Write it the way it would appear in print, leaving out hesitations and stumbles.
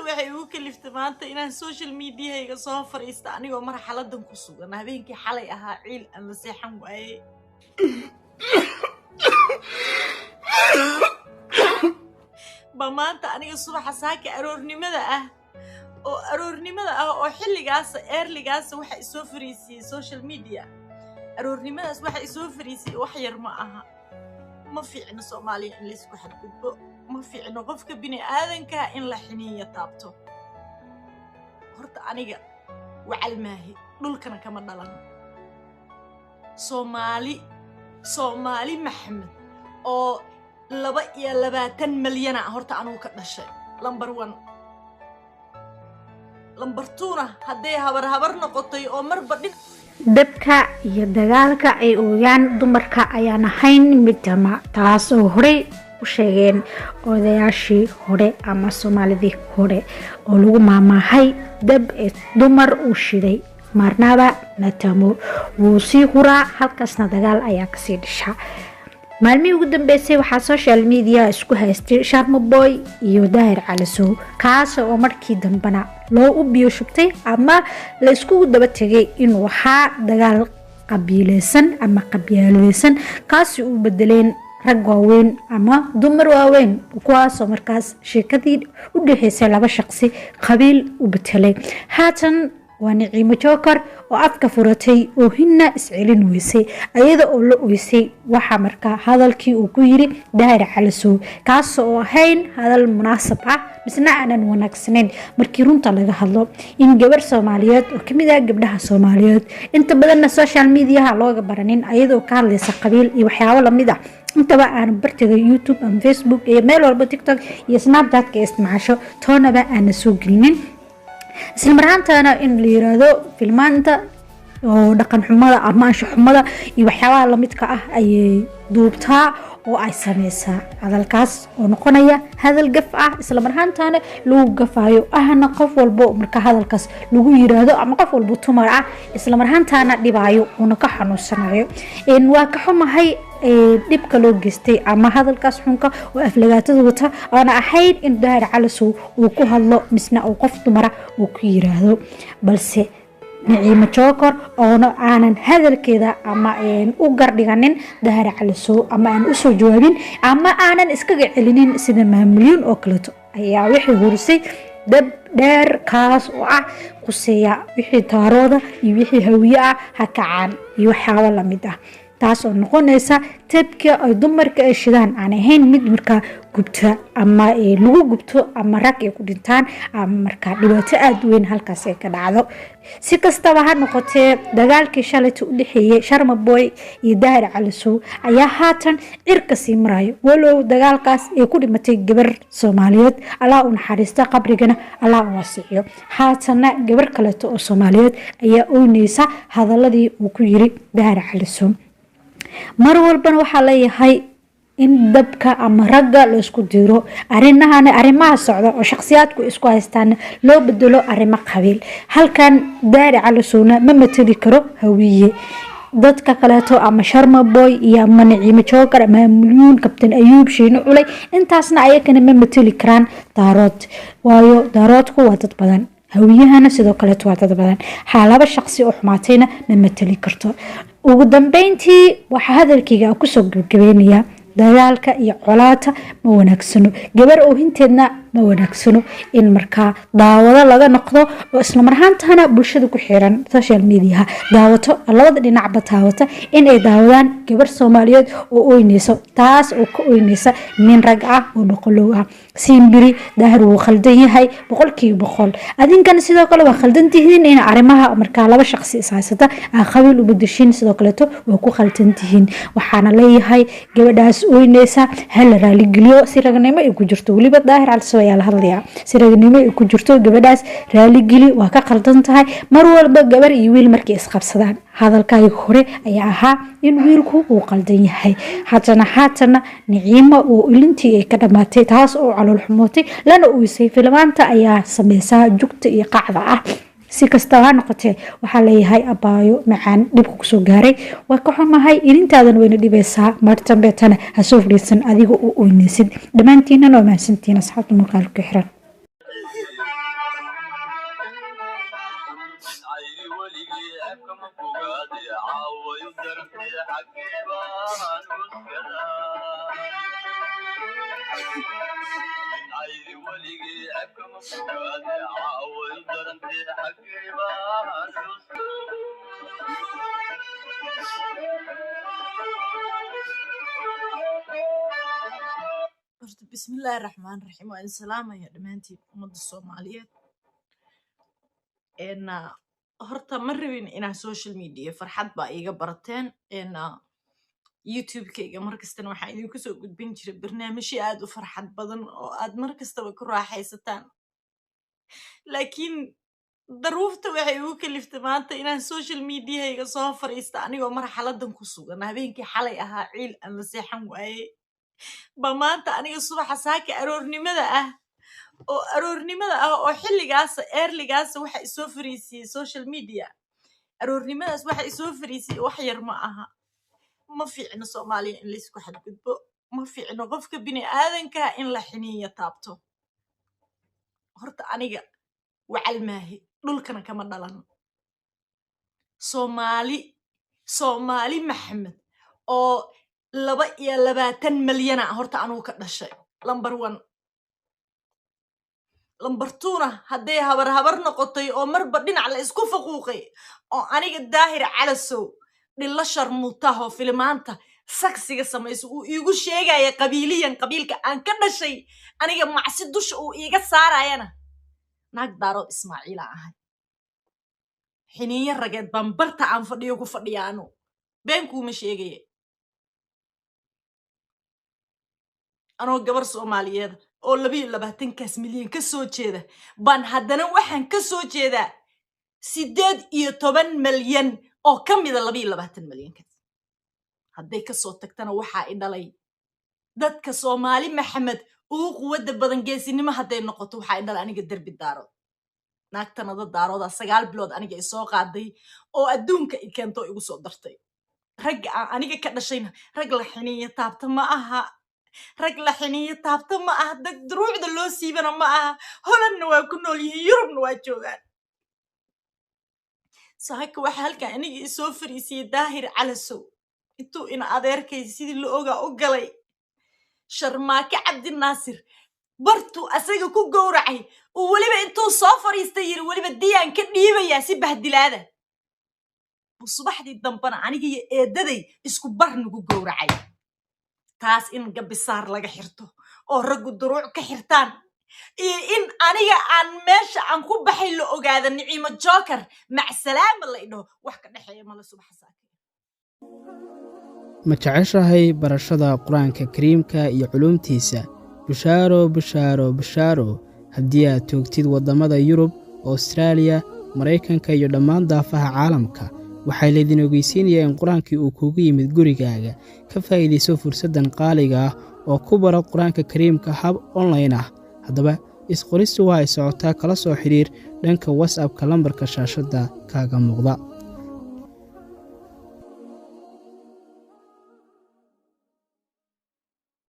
waxay ugu kaliftay maanta inaan social media-hayga soo fariisto anigoo marxaladan ku sugan habeenkii xalay ahaa ciil ama seexan waaye ba maanta aniga subaxa saaka aroornimada ah oo xilligaas eerligaas waxa isoo fariisiyay social media aroornimadaas waxa isoo fariisiyay wax yar ma aha ma fiicno Soomaaliya in la isku xadgudbo ma fiicno qofka bini aadanka in la xiniyo taabto horta aniga wacal maahi dhulkana kama dhalan Soomaali Maxamed oo 22 milyan horta anigu ka dhashay number 1 number 2 haday habar noqotay oo marba dhib dabka iyo dagaalka ay ooyaan dumarka ayaan ahayn mid tama taas oo hore u sheegeen odayaashii hore ama Soomaalidii hore oo lagu maamahay dab ee dumar u shiday marnaba matamo wuu sii huraa halkaasna dagaal ayaa ka sii dhashaa maalmii ugu dambeysay waxaa social media isku haystay Sharma Boy iyo Daahir Calasow kaas oo markii dambana loo u biyo shubtay ama la isku daba tagay inuu waxa dagaal qabiileysan ama qabyaaleysan kaas uu bedeleen rag waaweyn ama dumar waaweyn kuwaas oo markaas sheekadii u dhaxaysay laba shaqsi qabiil u bedelay haatan ونعيمة جوكر وأفكا فرتي وهنا إسعيلين ويسي أيضا أولا ويسي وحا مركا هذا الكي وكويري داير حالسو كاسو هين هذا المناسبة بسنا أنا ونكسنين مركيرون طلقة هالو إن جبر سوماليات وكميدا قبلها سوماليات انت بدلنا السوشيال ميديا هالوغا برانين أيضا وكار ليسا قبيل يوحياولا ميدا انت بقى أنا برتغي يوتيوب أم فيسبوك ميل وربا تيك توك يسناب دات كيستمعشو تونا بقى أنا سوقلين isla marhaantaana in la yiraahdo filmaanta oo dhaqan xumada ama anshax xumada iyo waxyaabaha la midka ah ay duubtaa oo ay sameeysaa hadalkaas oo noqonaya hadal gaf ah isla marhaantaana lagu gafayo ahna qof walbo marka hadalkaas lagu yiraahdo ama qof walbo tumar ah isla marhaantaana dhibaayo oo ka xanuunsanayo in waa ka xumahay dibka loo geystay ama hadalkaas xunka oo aflagaatada wata ana ahayd in Daahir Calasow uu ku hadlo misna oo qof dumar uu ku yiraahdo balse نعيمة جوكر أو أنا هذا الكذا أما إن أقرّدين Daahir Calasow أما أن أسوي جوابين أما أنا إسكجع علينا سينما مليون أكلته أي وحي هرسي دب دار كاس قصية وحي تارودة يوحي هوية هكعان يوحاول مده taas oo noqonaysa tabka ay dumarka ay shidaan aan ahayn mid marka gubta ama lagu gubto ama rag ay ku dhintaan ama marka dhibaato aad weyn halkaas ay ka dhacdo si kastaba ha noqotee dagaalkii shalay u dhaxeeyay Sharma Boy iyo Daahir Calasow ayaa haatan cirka sii marayo walow dagaalkaas ay ku dhimatay gabar Soomaaliyeed Allah u naxariisto qabrigana Allah u wasiiyo haatana gabar kale oo Soomaaliyeed ayaa oonaysa hadaladii uu ku yiri Daahir Calasow mar walbana waxa la yahay in dabka ama ragga la isku diro arimaha socda oo shakhsiyaadku isku haystaan loo bedelo arimo qabiil halkan Daahir Calasowna ma matali karo hawiye dadka kaleeto ama Sharma Boy iyo ama Naciimo Jookar ama Milyuun Kabtan Ayuub Shiino Culay intaasna ayakana ma matali karaan daarood waayo daaroodku waa dad badan hawiyahana sidoo kale waa dad badan xaalaba shakhsi oo xumaatayna ma matali karto ugu dambeyntii waxa hadalkiga ku soo gabagabeynaya dagaalka iyo colaata ma wanaagsano gabar oo hinteedna ma wanaagsano in marka daawada laga noqdo oo isla marhaantana bulshada ku xiran social media daawato labada dhinacba taawata in ay daawadaan gabar Soomaaliyeed oo ooynayso taas oo ka ooynaysa nin rag ah oo boqolow ah siimbiri Daahir uu khaldan yahay 100% adinkana sidoo kale waa khaldan tihiin in arimaha marka laba shakhsi isaasata qabiil u bedeshin sidoo kale waa ku khaldan tihiin waxaana leeyahay gabadhaas ooynaysa hal raali geliyo si ragnimo ay ku jirto waliba Daahir Calasow ayaa la hadlaya si ragnimo ay ku jirto gabadhaas raali geli waa ka qaldan tahay mar walba gabar iyo wiil markay isqabsadaan hadalkay hore ayaa ahaa in wiilku uu qaldan yahay haatana Naciimo oo ilintii ay ka dhamaatay taas oo calool xumootay lana uysay filmaanta ayaa sameeysa jugta iyo qacda ah si kastaba noqotee waxa leeyahay abaayo macaan dib ku soo gaaray waa ka xumahay ilintaadan weyna dhibaysaa martambeetana ha soo fadhiisan adiga oo oynaysid dhamaantiina noo mahadsantiin asxaabta muuqaalka xiran بسم الله الرحمن الرحيم وإن سلامة يا دمانتي أمد الصوماليات إن هرتا مربين إنا سوشيال ميديا فرحات با إيغا برتين إن يوتيوب كيغا مركزتان waxaa idinku soo gudbin jiray barnaamijyo aad u farxad badan oo aad markastaba ku raaxaysataan laakiin daruufta waxay ugu kaliftay maanta inaan social mediahayga soo fariista anigoo marxaladan ku sugan habeenkii xalay ahaa ciil aan la seexan waaye ba maanta aniga subaxa saaka aroornimada ah oo xilligaas eerligaas waxa isoo fariisiyay social media aroornimadaas waxa isoo fariisiyay wax yar ma aha ma fiicno Soomaaliya in la isku xadgudbo ma fiicno qofka bini aadanka in la xiniyo taabto horta aniga wacal maahi dhulkana kama dhalan Soomaali Maxamed oo 22 milyan horta anuu ka dhashay number 1 number 2 haday habar noqotay oo marba dhinac la isku faquuqay oo aniga daahir calasow dhilla sharmutaho filmaanta saksiga samayso uu iigu sheegaya qabiilka aan ka dhashay aniga macsi dusha uu iiga saarayana naag daaro Ismaaciil ahay xiniyo rageed bambarta aan fadhiyo ku fadhiyaano beenku ma sheegay anoo gabar Soomaaliyeed oo 22 milyan ka soo jeeda baan haddana waxaan ka soo jeedaa 18 milyan oo kamida 22 milyan hadday ka soo tagtana waxa ay dhalay dadka Soomaali Maxamed uu quwada badan geesinimo hadday noqoto waxa ay dhalay aniga darbi daaro naagtana daarooda 9 bilood aniga soo qaaday oo adduunka i keento igu soo dartay rag aniga ka dhashayna rag la xiniyo taabta ma aha rag la xiniyo taabta ma aha dad duruucda loo siibana ma aha holanna waa ku nool yihiin Yurubna waa joogaan saaka waxa halka aniga soo fariisiyay daahir calasow intuu ina adeerkay sidii la ogaa u galay sharmaake cabdi naasir bartu asaga ku gowracay oo waliba intuu soo fariistay yiri waliba diyaan ka dhiibaya si bahdilaada subaxdii dambana aniga iyo eedaday isku barnugu gowracay taas in gabisaar laga xirto oo rag duruuc ka xirtaan iyo in aniga aan meesha aan ku baxay la ogaada Niciimo Joker mac salaama la idho wax ka dhaxeeyo mala subax saaka ma jeceshahay barashada quraanka kariimka iyo culumtiisa bishaaro haddii aad toogtid wadamada Yurub Australia Mareykanka iyo dhammaan daafaha caalamka waxay leedin ogeysiinayaan in quraankii uu kugu yimid gurigaaga ka faa'iideyso fursadan qaaliga ah oo ku baro quraanka kariimka hab online ah haddaba isqoristu waa ay socotaa kala soo xiriir dhanka WhatsApp-ka lambarka shaashada kaaga muuqda